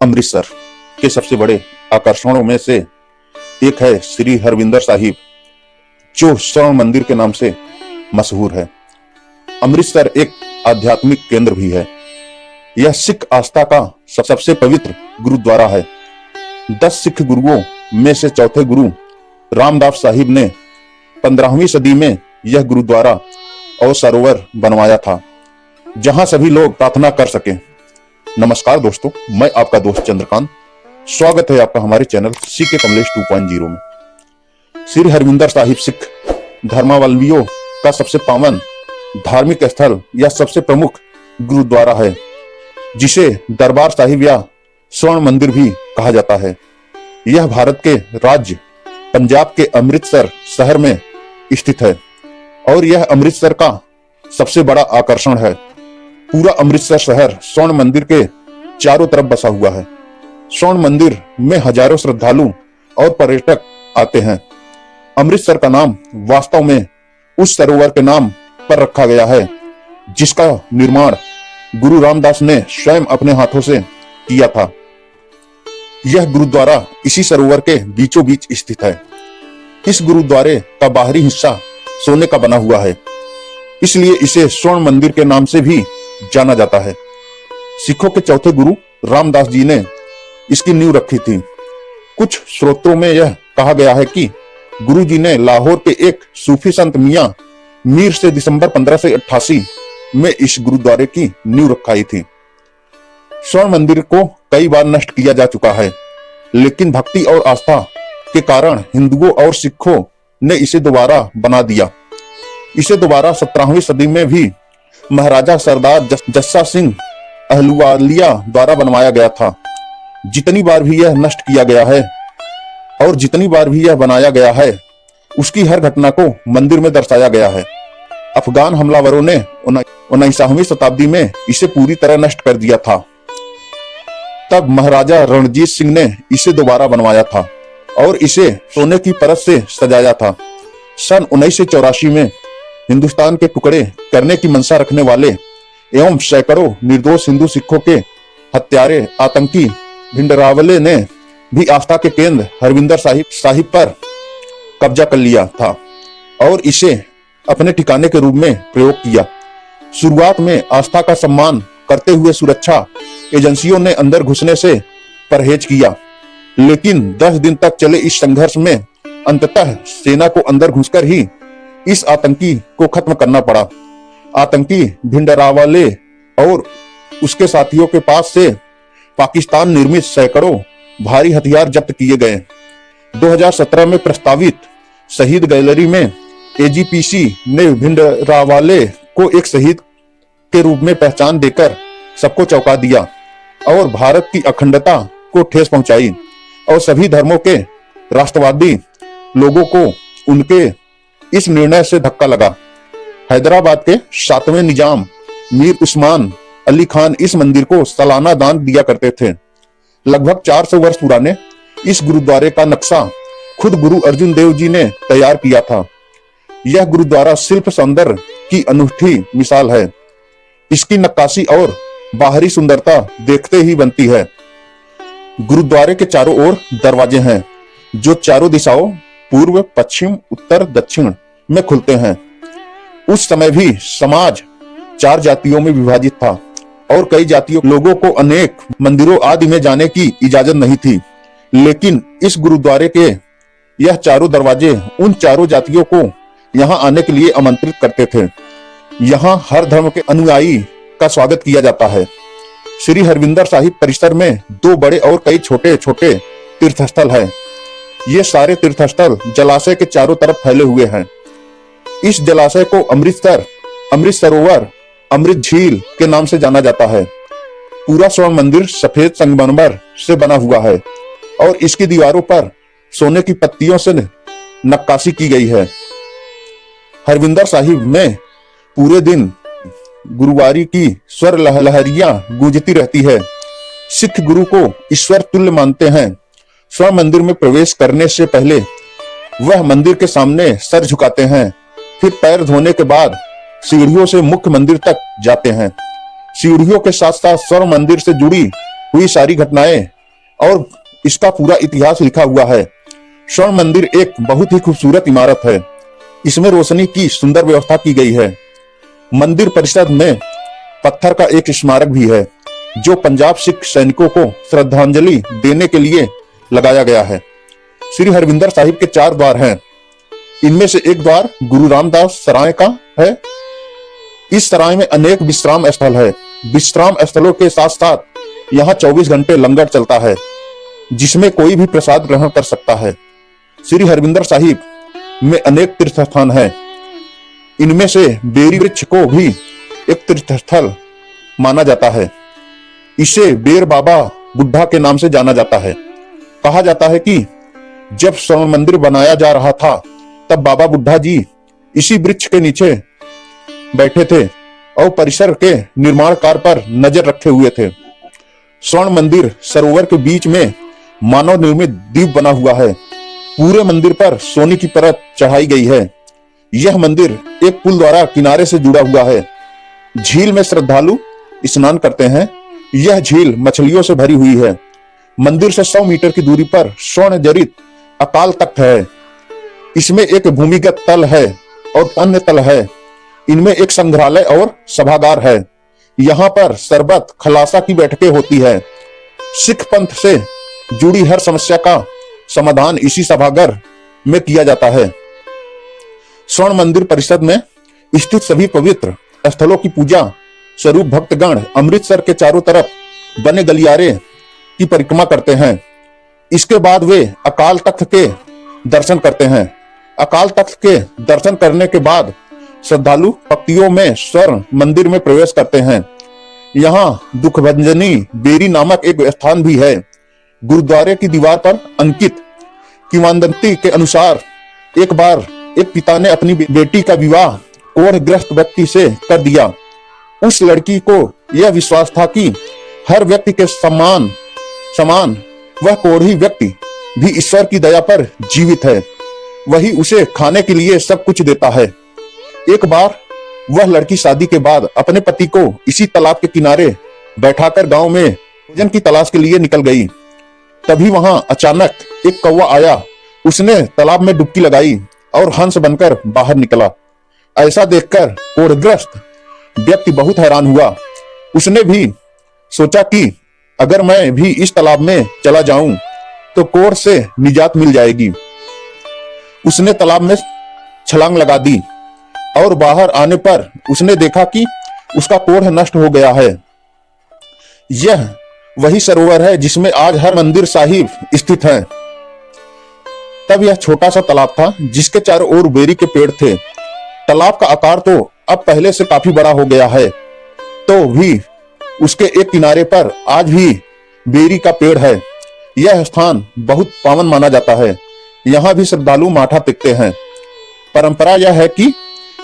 अमृतसर के सबसे बड़े आकर्षणों में से एक है श्री हरविंदर साहिब, जो स्वर्ण मंदिर के नाम से मशहूर है। अमृतसर एक आध्यात्मिक केंद्र भी है। यह सिख आस्था का सबसे पवित्र गुरुद्वारा है। 10 सिख गुरुओं में से चौथे गुरु रामदास साहिब ने 15वीं सदी में यह गुरुद्वारा और सरोवर बनवाया था, जहां सभी लोग प्रार्थना कर सके। नमस्कार दोस्तों, मैं आपका दोस्त चंद्रकांत। स्वागत है आपका हमारे चैनल सीके कमलेश 2.0 में। श्री हरविंदर साहिब सिख धर्मावलंबियों का सबसे पावन धार्मिक स्थल या सबसे प्रमुख गुरुद्वारा है, जिसे दरबार साहिब या स्वर्ण मंदिर भी कहा जाता है। यह भारत के राज्य पंजाब के अमृतसर शहर में स्थित है और यह अमृतसर का सबसे बड़ा आकर्षण है। पूरा अमृतसर शहर स्वर्ण मंदिर के चारों तरफ बसा हुआ है। स्वर्ण मंदिर में हजारों श्रद्धालु और पर्यटक आते हैं। अमृतसर का नाम वास्तव में उस सरोवर के नाम पर रखा गया है, जिसका निर्माण गुरु रामदास ने स्वयं अपने हाथों से किया था। यह गुरुद्वारा इसी सरोवर के बीचों बीच स्थित है। इस गुरुद्वारे का बाहरी हिस्सा सोने का बना हुआ है, इसलिए इसे स्वर्ण मंदिर के नाम से भी जाना जाता है। सिखों के चौथे गुरु रामदास जी ने इसकी नींव रखी थी। कुछ स्रोतों में यह कहा गया है कि गुरु जी ने लाहौर के एक सूफी संत मियां मीर से दिसंबर 1588 में इस गुरुद्वारे की नींव रखाई थी। स्वर्ण मंदिर को कई बार नष्ट किया जा चुका है, लेकिन भक्ति और आस्था के कारण हिंदुओं और सिखों ने इसे दोबारा बना दिया। इसे दोबारा 17वीं सदी में भी महाराजा सरदार जस्सा सिंह अहलुवालिया द्वारा बनवाया गया था। जितनी बार भी यह नष्ट किया गया है और जितनी बार भी यह बनाया गया है, उसकी हर घटना को मंदिर में दर्शाया गया है। अफगान हमलावरों ने 19वीं शताब्दी में इसे पूरी तरह नष्ट कर दिया था। तब महाराजा रणजीत सिंह ने इसे दोबारा बनवाया था और इसे सोने की परत से सजाया था। सन 1984 में हिंदुस्तान के टुकड़े करने की मंशा रखने वाले एवं सैकड़ों निर्दोष हिंदू सिखों के हत्यारे आतंकी भिंडरावले ने भी आस्था के केंद्र हरविंदर साहिब पर कब्जा कर लिया था और इसे अपने ठिकाने के रूप में प्रयोग किया। शुरुआत में आस्था का सम्मान करते हुए सुरक्षा एजेंसियों ने अंदर घुसने से परहेज किया, लेकिन 10 दिन तक चले इस संघर्ष में अंततः सेना को अंदर घुसकर ही इस आतंकी को खत्म करना पड़ा। आतंकी भिंडरावाले और उसके साथियों के पास से पाकिस्तान निर्मित सैकड़ों भारी हथियार जब्त किए गए। 2017 में प्रस्तावित शहीद गैलरी में एजीपीसी ने भिंडरावाले को एक शहीद के रूप में पहचान देकर सबको चौंका दिया और भारत की अखंडता को ठेस पहुंचाई और सभी धर्मों के राष्ट्रवादी लोगों को उनके इस निर्णय से धक्का लगा। हैदराबाद के 7वें निजाम मीर उस्मान अली खान इस मंदिर को सालाना दान दिया करते थे। लगभग 400 वर्ष पुराने इस गुरुद्वारे का नक्शा खुद गुरु अर्जुन देव जी ने तैयार किया था। यह गुरुद्वारा शिल्प सौंदर्य की अनूठी मिसाल है। इसकी नक्काशी और बाहरी सुंदरता देखते ही बनती है। गुरुद्वारे के चारों ओर दरवाजे हैं, जो चारों दिशाओं पूर्व, पश्चिम, उत्तर, दक्षिण में खुलते हैं। उस समय भी समाज 4 जातियों में विभाजित था और कई जातियों लोगों को अनेक मंदिरों आदि में जाने की इजाजत नहीं थी, लेकिन इस गुरुद्वारे के यह चारों दरवाजे उन चारों जातियों को यहाँ आने के लिए आमंत्रित करते थे। यहाँ हर धर्म के अनुयायी का स्वागत किया जाता है। श्री हरविंदर साहिब परिसर में 2 बड़े और कई छोटे छोटे तीर्थस्थल हैं। ये सारे तीर्थस्थल जलाशय के चारों तरफ फैले हुए हैं। इस जलाशय को अमृत सरोवर, अमृत झील के नाम से जाना जाता है। पूरा स्वर्ण मंदिर सफेद संगमरमर से बना हुआ है और इसकी दीवारों पर सोने की पत्तियों से नक्काशी की गई है। हरविंदर साहिब में पूरे दिन गुरुवारी की स्वर लहरियां गूंजती रहती है। सिख गुरु को ईश्वर तुल्य मानते हैं। स्वर्ण मंदिर में प्रवेश करने से पहले वह मंदिर के सामने सर झुकाते हैं, फिर पैर धोने के बाद सीढ़ियों से मुख्य मंदिर तक जाते हैं। सीढ़ियों के साथ साथ स्वर्ण मंदिर से जुड़ी हुई सारी घटनाएं और इसका पूरा इतिहास लिखा हुआ है। स्वर्ण मंदिर एक बहुत ही खूबसूरत इमारत है। इसमें रोशनी की सुंदर व्यवस्था की गई है। मंदिर परिसर में पत्थर का एक स्मारक भी है जो पंजाब सिख सैनिकों को श्रद्धांजलि देने के लिए लगाया गया है। श्री हरविंदर साहिब के 4 द्वार हैं। इनमें से एक द्वार गुरु रामदास सराय का है। इस सराय में अनेक विश्राम स्थल है। विश्राम स्थलों के साथ साथ यहाँ 24 घंटे लंगर चलता है जिसमें कोई भी प्रसाद ग्रहण कर सकता है। श्री हरविंदर साहिब में अनेक तीर्थ स्थान हैं। इनमें से बेरी वृक्ष को भी एक तीर्थ स्थल माना जाता है। इसे बेर बाबा बुढ़ा के नाम से जाना जाता है। कहा जाता है कि जब स्वर्ण मंदिर बनाया जा रहा था तब बाबा बुढ़ा जी इसी वृक्ष के नीचे बैठे थे और परिसर के निर्माण कार्य पर नजर रखे हुए थे। स्वर्ण मंदिर सरोवर के बीच में मानव निर्मित द्वीप बना हुआ है। पूरे मंदिर पर सोने की परत चढ़ाई गई है। यह मंदिर एक पुल द्वारा किनारे से जुड़ा हुआ है। झील में श्रद्धालु स्नान करते हैं। यह झील मछलियों से भरी हुई है। मंदिर से 100 मीटर की दूरी पर स्वर्ण जड़ित अकाल तख्त है। इसमें एक भूमिगत तल है और अन्य तल है। इनमें एक संग्रहालय और सभागार है। यहाँ पर सरबत खलासा की बैठकें होती है। सिख पंथ से जुड़ी हर समस्या का समाधान इसी सभागार में किया जाता है। स्वर्ण मंदिर परिसर में स्थित सभी पवित्र स्थलों की पूजा स्वरूप भक्तगण अमृतसर के चारों तरफ बने गलियारे की परिक्रमा करते हैं। इसके बाद वे अकाल तख्त के दर्शन करते हैं। अकाल तख्त के दर्शन करने के बाद श्रद्धालु पंक्तियों में स्वर्ण मंदिर में प्रवेश करते हैं। यहाँ दुखभंजनी बेरी नामक एक स्थान भी है। गुरुद्वारे की दीवार पर अंकित किंवदंती के अनुसार एक बार एक पिता ने अपनी बेटी का विवाह कोढ़ग्रस्त व्यक्ति से कर दिया। उस लड़की को यह विश्वास था कि हर व्यक्ति के समान वह कोढ़ी व्यक्ति भी ईश्वर की दया पर जीवित है। वही उसे खाने के लिए सब कुछ देता है। एक बार वह लड़की शादी के बाद अपने पति को इसी तालाब के किनारे बैठाकर गांव में भोजन की तलाश के लिए निकल गई। तभी वहां अचानक एक कौवा आया। उसने तालाब में डुबकी लगाई और हंस बनकर बाहर निकला। ऐसा देखकर कोढ़ग्रस्त व्यक्ति बहुत हैरान हुआ। उसने भी सोचा कि अगर मैं भी इस तालाब में चला जाऊं तो कोढ़ से निजात मिल जाएगी। उसने तालाब में छलांग लगा दी और बाहर आने पर उसने देखा कि उसका कोढ़ नष्ट हो गया है। यह वही सरोवर है जिसमें आज हरमंदिर साहिब स्थित है। तब यह छोटा सा तालाब था जिसके चारों ओर बेरी के पेड़ थे। तालाब का आकार तो अब पहले से काफी बड़ा हो गया है, तो भी उसके एक किनारे पर आज भी बेरी का पेड़ है। यह स्थान बहुत पावन माना जाता है। यहाँ भी श्रद्धालु माथा टेकते हैं। परंपरा यह है कि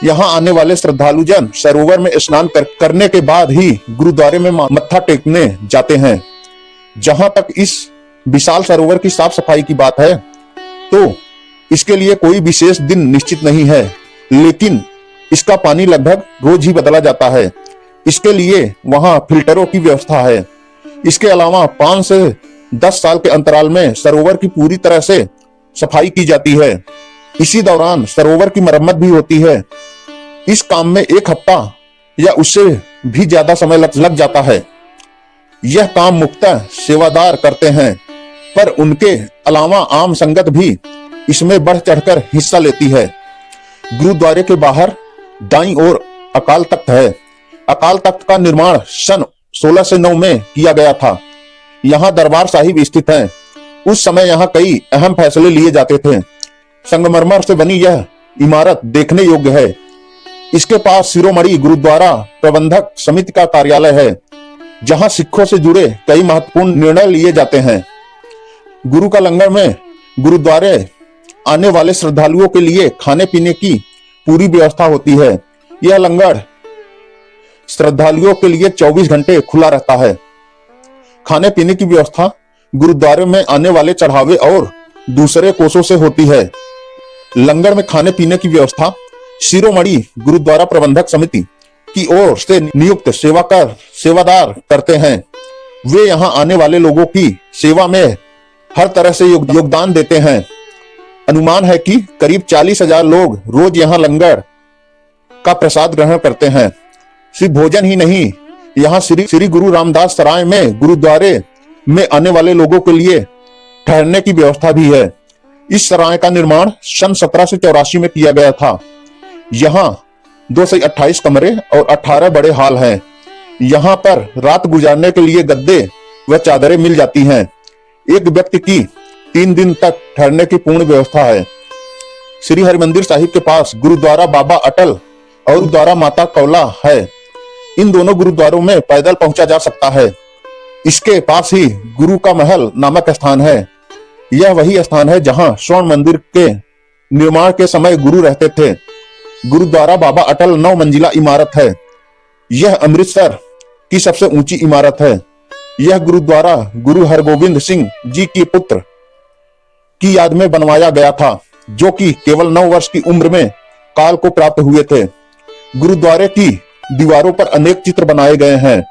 यहाँ आने वाले श्रद्धालु जन सरोवर में स्नान करने के बाद ही गुरुद्वारे में मत्था टेकने जाते हैं। जहां तक इस विशाल सरोवर की साफ सफाई की बात है तो इसके लिए कोई विशेष दिन निश्चित नहीं है, लेकिन इसका पानी लगभग रोज ही बदला जाता है। इसके लिए वहां फिल्टरों की व्यवस्था है। इसके अलावा 5 से 10 साल के अंतराल में सरोवर की पूरी तरह से सफाई की जाती है। इसी दौरान सरोवर की मरम्मत भी होती है। इस काम में 1 हफ्ता या उससे भी ज्यादा समय लग जाता है। यह काम मुख्यतः सेवादार करते हैं, पर उनके अलावा आम संगत भी इसमें बढ़ चढ़कर हिस्सा लेती है। गुरुद्वारे के बाहर दाईं ओर अकाल तख्त है। अकाल तख्त का निर्माण सन 1609 में किया गया था। यहाँ दरबार साहिब स्थित है। उस समय यहाँ कई अहम फैसले लिए जाते थे। संगमरमर से बनी यह इमारत देखने योग्य है। इसके पास शिरोमणि गुरुद्वारा प्रबंधक समिति का कार्यालय है, जहां सिखों से जुड़े कई महत्वपूर्ण निर्णय लिए जाते हैं। गुरु का लंगर में गुरुद्वारे आने वाले श्रद्धालुओं के लिए खाने पीने की पूरी व्यवस्था होती है। यह लंगर श्रद्धालुओं के लिए 24 घंटे खुला रहता है। खाने पीने की व्यवस्था गुरुद्वारे में आने वाले चढ़ावे और दूसरे कोसों से होती है। लंगर में खाने पीने की व्यवस्था शिरोमणि गुरुद्वारा प्रबंधक समिति की ओर से नियुक्त सेवादार करते हैं। वे यहाँ आने वाले लोगों की सेवा में हर तरह से योगदान देते हैं। अनुमान है कि करीब 40,000 लोग रोज यहाँ लंगर का प्रसाद ग्रहण करते हैं। सिर्फ भोजन ही नहीं, यहाँ श्री गुरु रामदास सराय में गुरुद्वारे में आने वाले लोगों के लिए ठहरने की व्यवस्था भी है। इस सराय का निर्माण सन 1784 में किया गया था। यहाँ 228 कमरे और 18 बड़े हॉल हैं। यहाँ पर रात गुजारने के लिए गद्दे व चादरें मिल जाती हैं। एक व्यक्ति की 3 दिन तक ठहरने की पूर्ण व्यवस्था है। श्री हरिमंदिर साहिब के पास गुरुद्वारा बाबा अटल और गुरुद्वारा माता कौला है। इन दोनों गुरुद्वारों में पैदल पहुंचा जा सकता है। इसके पास ही गुरु का महल नामक स्थान है। यह वही स्थान है जहां स्वर्ण मंदिर के निर्माण के समय गुरु रहते थे। गुरुद्वारा बाबा अटल 9 मंजिला इमारत है। यह अमृतसर की सबसे ऊंची इमारत है। यह गुरुद्वारा गुरु हरगोबिंद सिंह जी के पुत्र की याद में बनवाया गया था, जो कि केवल 9 वर्ष की उम्र में काल को प्राप्त हुए थे। गुरुद्वारे की दीवारों पर अनेक चित्र बनाए गए हैं।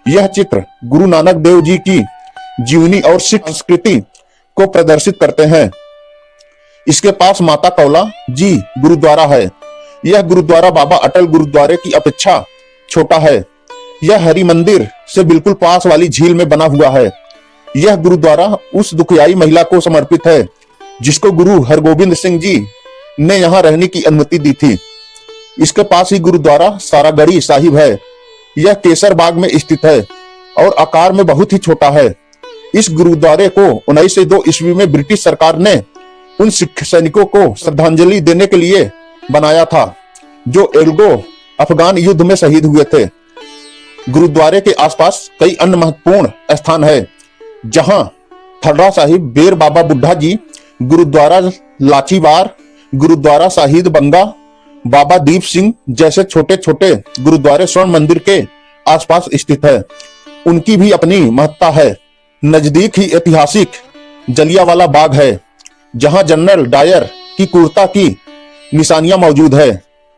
यह चित्र गुरु नानक देव जी की जीवनी और सिख संस्कृति को प्रदर्शित करते हैं। इसके पास माता कौला जी गुरुद्वारा है। यह गुरुद्वारा बाबा अटल गुरुद्वारे की अपेक्षा छोटा है। यह हरि मंदिर से बिल्कुल पास वाली झील में बना हुआ है। यह गुरुद्वारा उस दुखियाई महिला को समर्पित है जिसको गुरु हरगोबिंद सिंह जी ने यहाँ रहने की अनुमति दी थी। इसके पास ही गुरुद्वारा सारागढ़ी साहिब है। यह केसर बाग में स्थित है और आकार में बहुत ही छोटा है। इस गुरुद्वारे को 1902 ईस्वी में ब्रिटिश सरकार ने उन सिख सैनिकों को श्रद्धांजलि देने के लिए बनाया था जो एंग्लो अफगान युद्ध में शहीद हुए थे। गुरुद्वारे के आसपास कई अन्य महत्वपूर्ण स्थान है, जहां थर्रा साहिब, बेर बाबा बुड्ढा जी, गुरुद्वारा लाचीवार, गुरुद्वारा शहीद बंगा, बाबा दीप सिंह जैसे छोटे छोटे गुरुद्वारे स्वर्ण मंदिर के आसपास स्थित है। उनकी भी अपनी महत्ता है। नजदीक ही ऐतिहासिक जलियांवाला बाग है, जहां जनरल डायर की क्रूरता की निशानियां मौजूद है।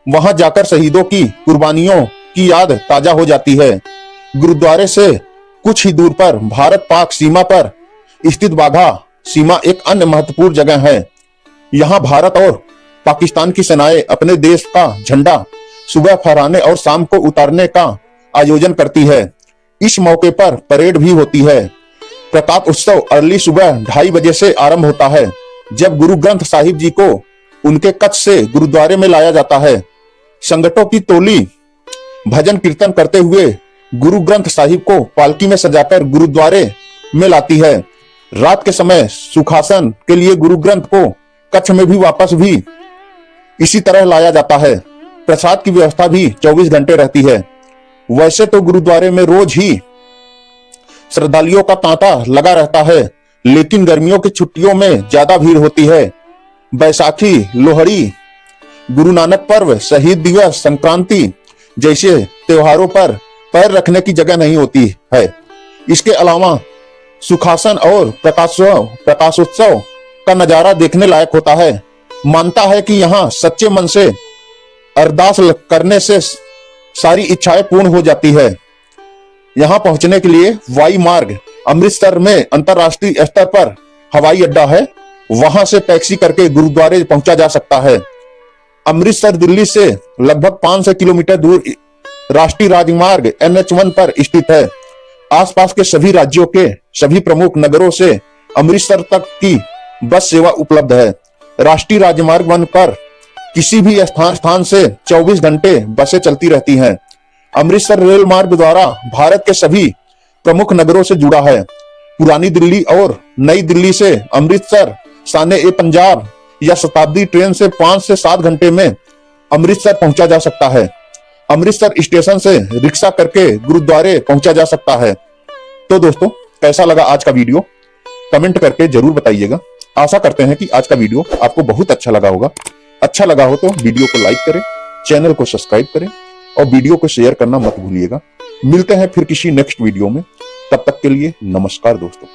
वहां जाकर शहीदों की कुर्बानियों की याद ताजा हो जाती है। गुरुद्वारे से कुछ ही दूर पर भारत पाक सीमा पर स्थित वाघा सीमा एक अन्य महत्वपूर्ण जगह है। यहाँ भारत और पाकिस्तान की सेनाएं अपने देश का झंडा सुबह फहराने और शाम को उतारने का आयोजन करती है। इस मौके पर परेड भी होती है। प्रताप उत्सव अर्ली सुबह 2:30 बजे से आरंभ होता है, जब गुरु ग्रंथ साहिब जी को उनके कच्छ से गुरुद्वारे में लाया जाता है। संगठों की टोली भजन कीर्तन करते हुए गुरु ग्रंथ साहिब को पालकी में सजाकर गुरुद्वारे में लाती है। रात के समय सुखासन के लिए गुरु ग्रंथ को कच्छ में भी वापस भी इसी तरह लाया जाता है। प्रसाद की व्यवस्था भी 24 घंटे रहती है। वैसे तो गुरुद्वारे में रोज ही श्रद्धालुओं का तांता लगा रहता है, लेकिन गर्मियों की छुट्टियों में ज्यादा भीड़ होती है। बैसाखी, लोहड़ी, गुरु नानक पर्व, शहीद दिवस, संक्रांति जैसे त्योहारों पर पैर रखने की जगह नहीं होती है। इसके अलावा सुखासन और प्रकाशोत्सव का नजारा देखने लायक होता है। मानता है कि यहाँ सच्चे मन से अरदास करने से सारी इच्छाएं पूर्ण हो जाती है। यहाँ पहुंचने के लिए वायु मार्ग अमृतसर में अंतरराष्ट्रीय स्तर पर हवाई अड्डा है। वहां से टैक्सी करके गुरुद्वारे पहुंचा जा सकता है। अमृतसर दिल्ली से लगभग 500 किलोमीटर दूर राष्ट्रीय राजमार्ग NH1 पर स्थित है। आसपास के सभी राज्यों के सभी प्रमुख नगरों से अमृतसर तक की बस सेवा उपलब्ध है। राष्ट्रीय राजमार्ग 1 पर किसी भी स्थान से 24 घंटे बसें चलती रहती हैं। अमृतसर रेल मार्ग द्वारा भारत के सभी प्रमुख नगरों से जुड़ा है। पुरानी दिल्ली और नई दिल्ली से अमृतसर शान-ए-पंजाब या शताब्दी ट्रेन से 5 से 7 घंटे में अमृतसर पहुंचा जा सकता है। अमृतसर स्टेशन से रिक्शा करके गुरुद्वारे पहुंचा जा सकता है। तो दोस्तों, कैसा लगा आज का वीडियो? कमेंट करके जरूर बताइएगा। आशा करते हैं कि आज का वीडियो आपको बहुत अच्छा लगा होगा। अच्छा लगा हो तो वीडियो को लाइक करें, चैनल को सब्सक्राइब करें और वीडियो को शेयर करना मत भूलिएगा। मिलते हैं फिर किसी नेक्स्ट वीडियो में। तब तक के लिए नमस्कार दोस्तों।